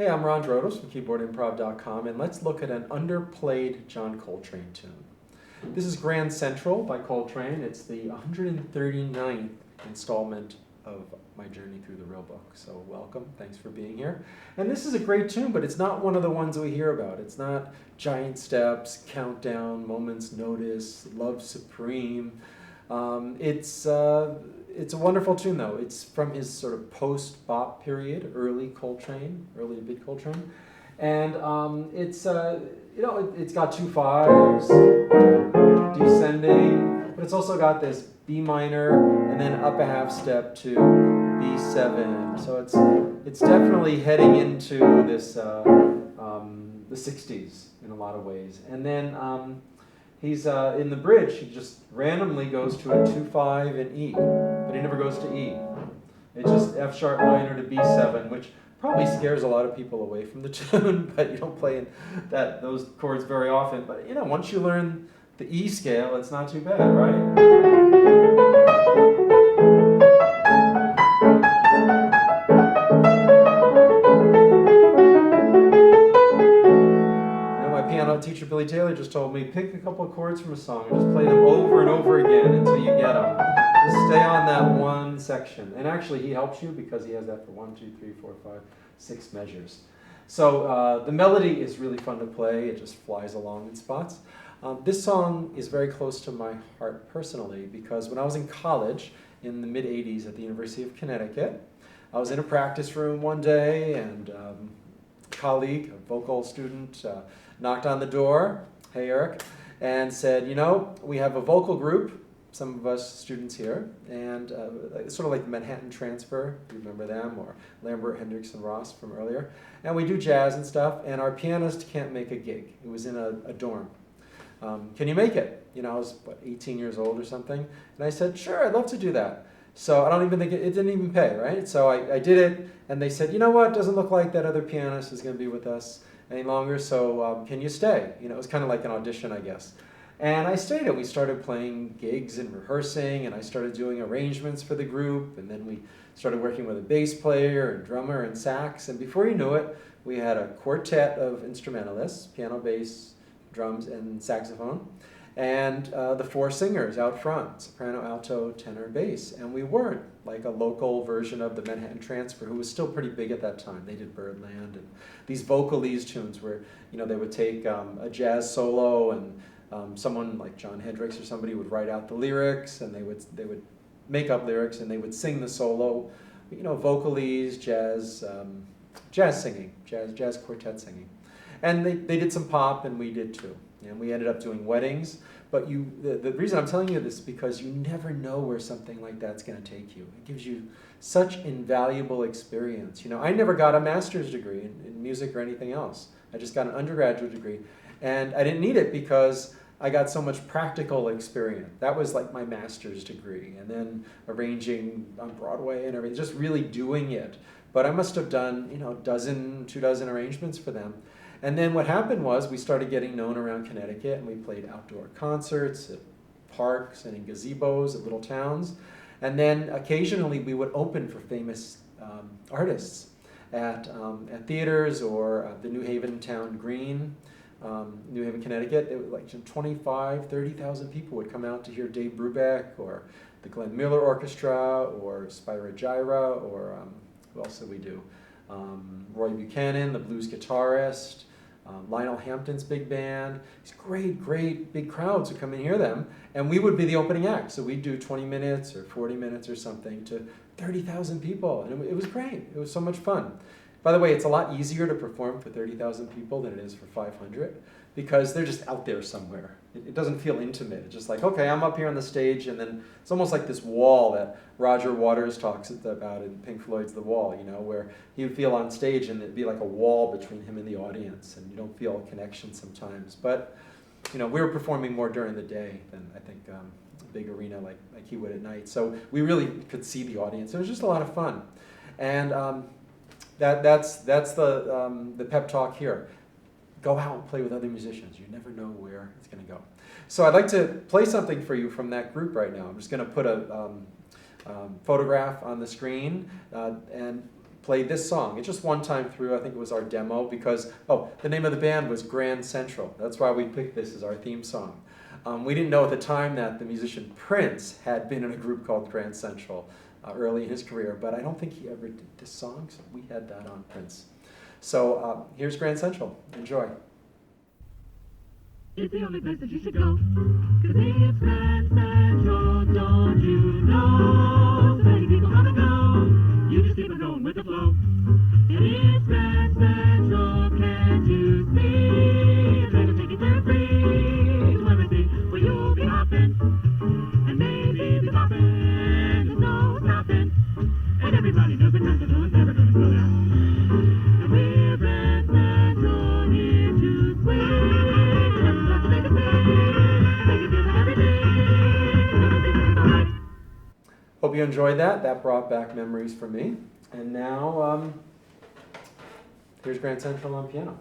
Hey, I'm Ron Drotos from KeyboardImprov.com, and let's look at an underplayed John Coltrane tune. This is Grand Central by Coltrane. It's the 139th installment of my journey through the real book. So welcome, thanks for being here. And this is a great tune, but it's not one of the ones we hear about. It's not Giant Steps, Countdown, Moment's Notice, Love Supreme. It's a wonderful tune, though. It's from his sort of post-bop period, early Coltrane, early to mid Coltrane, and it's got two fives, descending, but it's also got this B minor and then up a half step to B7. So it's definitely heading into this the 60s in a lot of ways, and then. He's in the bridge, he just randomly goes to a 2-5 in E, but he never goes to E. It's just F sharp minor to B7, which probably scares a lot of people away from the tune, but you don't play in those chords very often. But you know, once you learn the E scale, it's not too bad, right? Teacher Billy Taylor just told me, pick a couple of chords from a song and just play them over and over again until you get them. Just stay on that one section. And actually, he helps you because he has that for 1, 2, 3, 4, 5, 6 measures. So the melody is really fun to play. It just flies along in spots. This song is very close to my heart personally because when I was in college in the mid-'80s at the University of Connecticut, I was in a practice room one day and a colleague, a vocal student, knocked on the door, hey Eric, and said, you know, we have a vocal group, some of us students here, and sort of like the Manhattan Transfer, if you remember them, or Lambert, Hendricks, and Ross from earlier, and we do jazz and stuff, and our pianist can't make a gig. It was in a dorm. Can you make it? You know, I was, 18 years old or something, and I said, sure, I'd love to do that. So I don't even think, it didn't even pay, right? So I did it, and they said, you know what, doesn't look like that other pianist is going to be with us any longer, so can you stay? You know, it was kind of like an audition, I guess. And I stayed, and we started playing gigs and rehearsing, and I started doing arrangements for the group, and then we started working with a bass player and drummer and sax, and before you knew it, we had a quartet of instrumentalists, piano, bass, drums, and saxophone, and the 4 singers out front, soprano, alto, tenor, bass, and we weren't like a local version of the Manhattan Transfer, who was still pretty big at that time. They did Birdland and these vocalese tunes where, you know, they would take a jazz solo and someone like John Hendricks or somebody would write out the lyrics and they would make up lyrics and they would sing the solo, you know, vocalese, jazz singing, jazz quartet singing. And they did some pop and we did too. And we ended up doing weddings. But the reason I'm telling you this is because you never know where something like that's going to take you. It gives you such invaluable experience. You know, I never got a master's degree in music or anything else. I just got an undergraduate degree. And I didn't need it because I got so much practical experience. That was like my master's degree. And then arranging on Broadway and everything, just really doing it. But I must have done, you know, 2 dozen arrangements for them. And then what happened was we started getting known around Connecticut, and we played outdoor concerts at parks and in gazebos at little towns. And then occasionally we would open for famous artists at theaters or the New Haven Town Green, New Haven, Connecticut. It was like 25, 30,000 people would come out to hear Dave Brubeck or the Glenn Miller Orchestra or Spyro Gyra or who else did we do? Roy Buchanan, the blues guitarist, Lionel Hampton's big band. These great big crowds would come and hear them, and we would be the opening act. So we'd do 20 minutes or 40 minutes or something to 30,000 people, and it was great. It was so much fun. By the way, it's a lot easier to perform for 30,000 people than it is for 500 because they're just out there somewhere. It doesn't feel intimate. It's just like, okay, I'm up here on the stage, and then it's almost like this wall that Roger Waters talks about in Pink Floyd's The Wall, you know, where he would feel on stage and it'd be like a wall between him and the audience, and you don't feel a connection sometimes. But, you know, we were performing more during the day than I think a big arena like he would at night. So we really could see the audience. It was just a lot of fun. And that's the pep talk here. Go out and play with other musicians. You never know where it's going to go. So I'd like to play something for you from that group right now. I'm just going to put a photograph on the screen, and played this song. It's just one time through. I think it was our demo because, oh, the name of the band was Grand Central. That's why we picked this as our theme song. We didn't know at the time that the musician Prince had been in a group called Grand Central early in his career, but I don't think he ever did this song, so we had that on Prince. So here's Grand Central. Enjoy. It's the only place that you should go, 'cause it's Grand Central, don't you know? So many people come and go, you just keep on going with the flow. It is Grand Central, can't you see? It's gonna take you to free, to everything where you'll be hopping, and maybe be bopping, there's no stopping. And everybody knows that Grand Central is never gonna slow down. And we're Grand Central here to swing. Hope you enjoyed that. That brought back memories for me. And now, here's Grand Central on piano.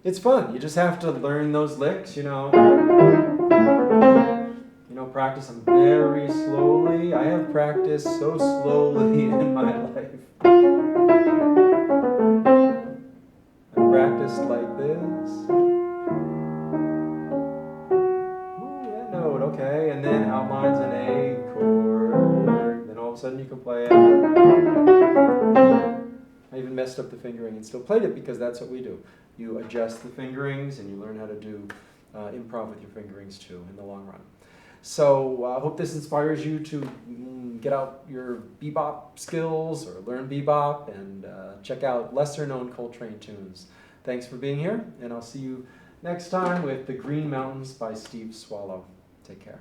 It's fun. You just have to learn those licks, you know, practice them very slowly. I have practiced so slowly in my life. I practiced like this. Ooh, that note, okay. And then outlines an A chord. Then all of a sudden you can play it. I even messed up the fingering and still played it because that's what we do. You adjust the fingerings and you learn how to do improv with your fingerings too in the long run. So I hope this inspires you to get out your bebop skills or learn bebop and check out lesser known Coltrane tunes. Thanks for being here, and I'll see you next time with The Green Mountains by Steve Swallow. Take care.